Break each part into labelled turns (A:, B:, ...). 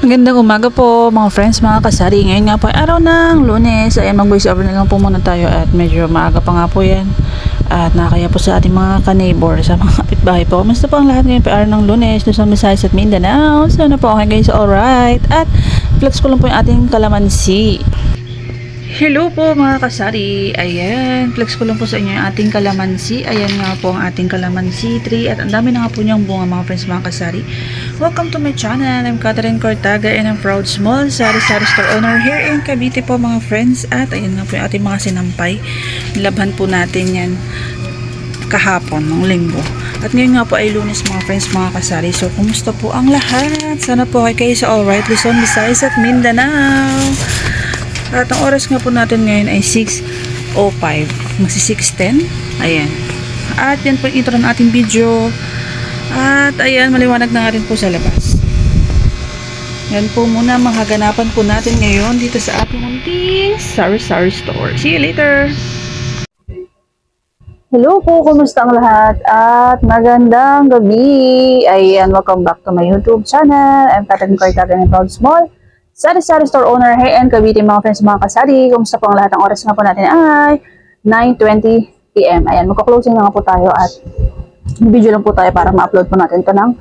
A: Magandang umaga po mga friends, mga kasari. Ngayon nga po ay araw ng Lunes. Ayan, mag-voice over na lang po muna tayo at medyo maaga pa nga po yan. At nakakaya po sa ating mga ka-neighbor, sa mga kapitbahay po. Kamusta po ang lahat ngayon pa araw ng Lunes, Luzon, Visayas at Mindanao? Sana po okay guys, alright. At flex ko lang po yung ating kalamansi. Hello po mga kasari. Ayan, flex ko lang po sa inyo yung ating kalamansi. Ayan nga po ang ating kalamansi tree. At ang dami na nga po niyang bunga mga friends, mga kasari. Welcome to my channel. I'm Catherine Cortaga and I'm proud small sari-sari store owner here in Cavite po mga friends. At ayan nga po yung ating mga sinampay. Nilabhan po natin yan kahapon, ng linggo. At ngayon nga po ay Lunes mga friends, mga kasari. So, kumusta po ang lahat? Sana po kayo sa alright, Luzon, Visayas at Mindanao. At ang oras nga po natin ngayon ay 6:05. Magsi 6:10. Ayan. At yan po yung intro ng ating video. At ayan, maliwanag na nga rin po sa labas. Yan po muna mga haganapan po natin ngayon dito sa ating munting sari-sari store. See you later! Hello po, kumusta ang lahat? At magandang gabi! Ayan, welcome back to my YouTube channel. I'm Catherine Cortaga and Proud Small sari-sari store owner here in Cavite mga friends, mga kasari. Kumusta po ang lahat? Ang oras nga po natin ay 9:20 PM. Ayan, magka-closing na nga po tayo at video lang po tayo para ma-upload po natin ito ng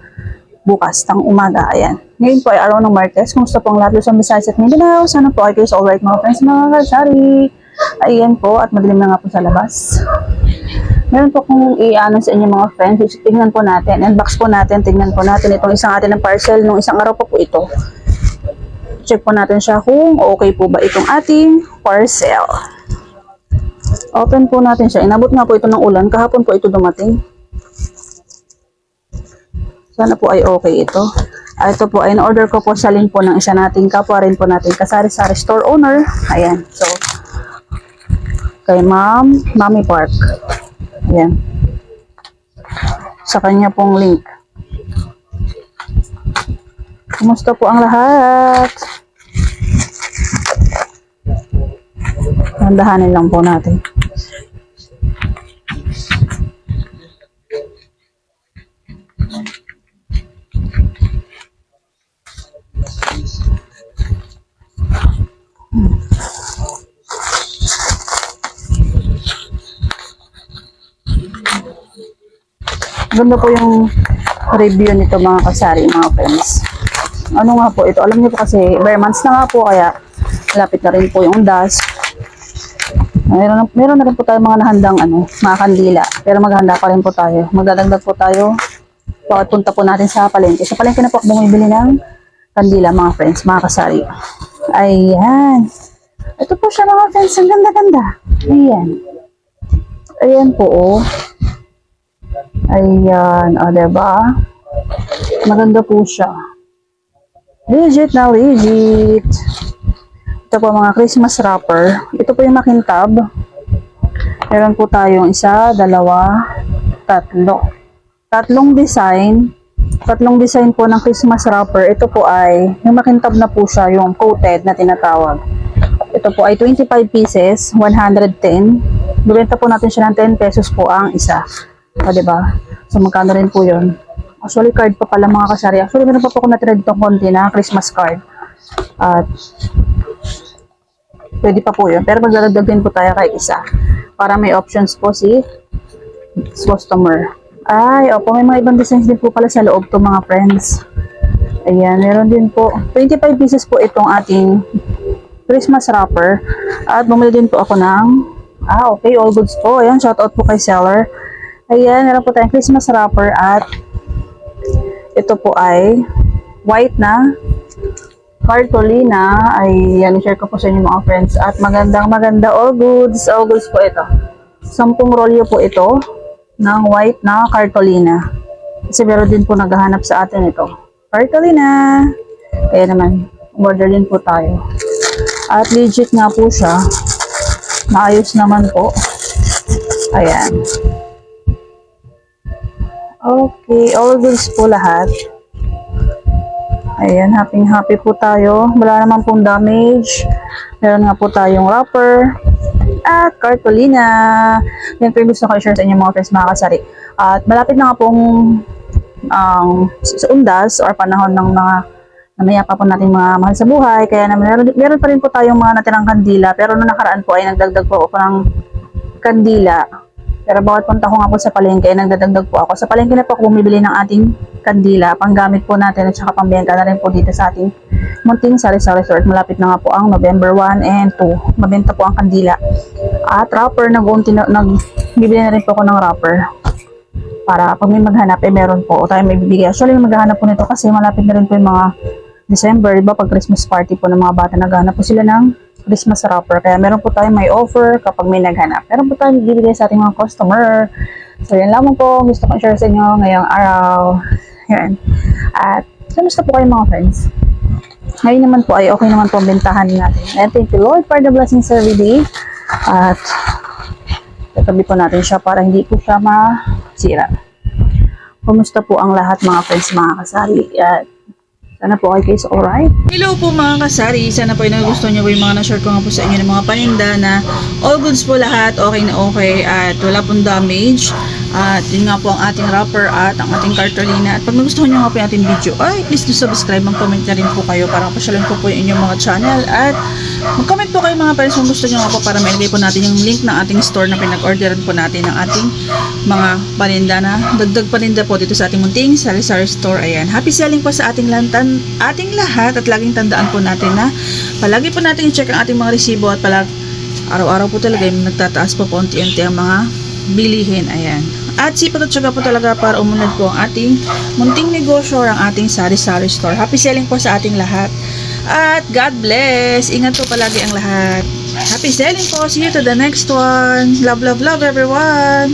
A: bukas, ng umaga. Ayan. Ngayon po ay araw ng Martes. Kumusta po ang lahat? Luzon, Visayas at Mindanao? Sana po ay kayo sa alright mga friends, mga kasari. Ayan po, at madilim na nga po sa labas. Meron po kung i-ano sa inyo mga friends. Tingnan po natin. Unbox po natin. Tingnan po natin itong isang atin ng parcel. Nung isang araw pa po ito. Check po natin siya kung okay po ba itong ating parcel. Open po natin siya. Inabot nga po ito ng ulan. Kahapon po ito dumating. Sana po ay okay ito. Ito po ay na-order ko po sa link po ng isa nating kapwa rin po natin kasari-sari store owner. Ayan. So, kay Mami Park. Ayan. Sa kanya pong link. Kumusta po ang lahat? Nandahanin lang po natin. Ganda po yung review nito mga kasari, mga friends. Ano nga po ito? Alam niyo po kasi bare months na nga po, kaya malapit na rin po yung dust. Meron na rin po tayo mga nahandang mga kandila. Pero maghahanda pa rin po tayo. Magdadagdag po tayo. Punta po natin sa palengke. Sa palengke na po bumibili ng kandila mga friends, mga kasari. Ayan. Ito po siya mga friends. Ang ganda-ganda. Ayan. Ayan po oh. Ayan. O, diba? Maganda po siya. Legit na legit. Ito po mga Christmas wrapper. Ito po yung makintab. Meron po tayong isa, dalawa, tatlo. Tatlong design. Tatlong design po ng Christmas wrapper. Ito po ay, yung makintab na po siya, yung coated na tinatawag. Ito po ay 25 pieces, 110. Bibenta po natin siya ng 10 pesos po ang isa. O, diba? So, magkano rin po yun? Actually, card pa pala mga kasari. Actually, meron pa po kung na-trade itong konti na Christmas card. At, pwede pa po yun. Pero magdadagdag din po tayo kay isa. Para may options po si customer. Ay, opo, may mga ibang designs din po pala sa loob to mga friends. Ayan, meron din po. 25 pieces po itong ating Christmas wrapper. At bumili din po ako ng, okay, all goods po. Ayan, shoutout po kay seller. Ayan, meron po tayong Christmas wrapper at ito po ay white na cartolina. Ay, yan, i-share ko po sa inyo mga friends. At maganda all goods. All goods po ito. 10 rolyo po ito ng white na cartolina. Kasi meron din po naghahanap sa atin ito. Cartolina. Kaya naman, order din po tayo. At legit nga po siya. Maayos naman po. Ayan. Okay, all goods po lahat. Ayan, happy po tayo. Wala naman pong damage. Meron nga po tayong wrapper at cartolina. Yan po yung gusto ko i-share sa inyo mga friends, mga kasari. At malapit na nga pong sa undas or panahon ng mga namaya pa po natin mga mahal sa buhay. Kaya meron pa rin po tayong mga natirang kandila. Pero nung nakaraan po ay nagdagdag po ako ng kandila. Pero bawat punta ko nga po sa palengke, ay nagdadagdag po ako. Sa palengke na po ako bumibili ng ating kandila. Panggamit po natin at saka pambenta na rin po dito sa ating munting sari-sari resort. Malapit na nga po ang November 1 and 2. Mabenta po ang kandila. At wrapper, nagbibili na rin po ako ng wrapper. Para pag may maghanap, meron po. O tayo may bibigay. Actually, maghanap po nito kasi malapit na rin po yung mga December, iba pag Christmas party po ng mga bata, naghanap po sila ng Christmas wrapper. Kaya meron po tayo may offer kapag may naghanap. Meron po tayo bibigay sa ating mga customer. So, yan lamang po. Gusto ko share sa inyo ngayong araw. Yan. At, kamusta po kayo mga friends? Ngayon naman po ay okay naman po ang bentahan natin. And thank you Lord for the blessings every day. At, tatabi po natin siya para hindi po siya masira. Kumusta po ang lahat mga friends, mga kasali? At, sana po kayo guys alright. Hello po mga kasari. Sana po ay nagustuhan nyo po yung mga na-share ko nga po sa inyo ng mga paninda na all goods po lahat. Okay na okay at wala pong damage. At yun nga po ang ating wrapper at ang ating cartolina. At pag nagustuhan nyo nga po yung ating video, ay please do subscribe. Mag-comment na rin po kayo para pasyalan po yung inyong mga channel. At mag-comment po kayo mga friends kung gusto nyo nga po para mailagay po natin yung link ng ating store na pinag-orderan po natin ng ating mga paninda na dagdag paninda po dito sa ating munting sari-sari store. Ayan. Happy selling po sa ating lahat at laging tandaan po natin na palagi po natin i-check ang ating mga resibo at araw-araw po talaga yung nagtataas po paunti-unti ang mga bilihin. Ayan. At sipag at syaga po talaga para umunod po ang ating munting negosyo or ang ating sari-sari store. Happy selling po sa ating lahat. At God bless. Ingat po palagi ang lahat. Happy selling po. See you to the next one. Love, love, love everyone.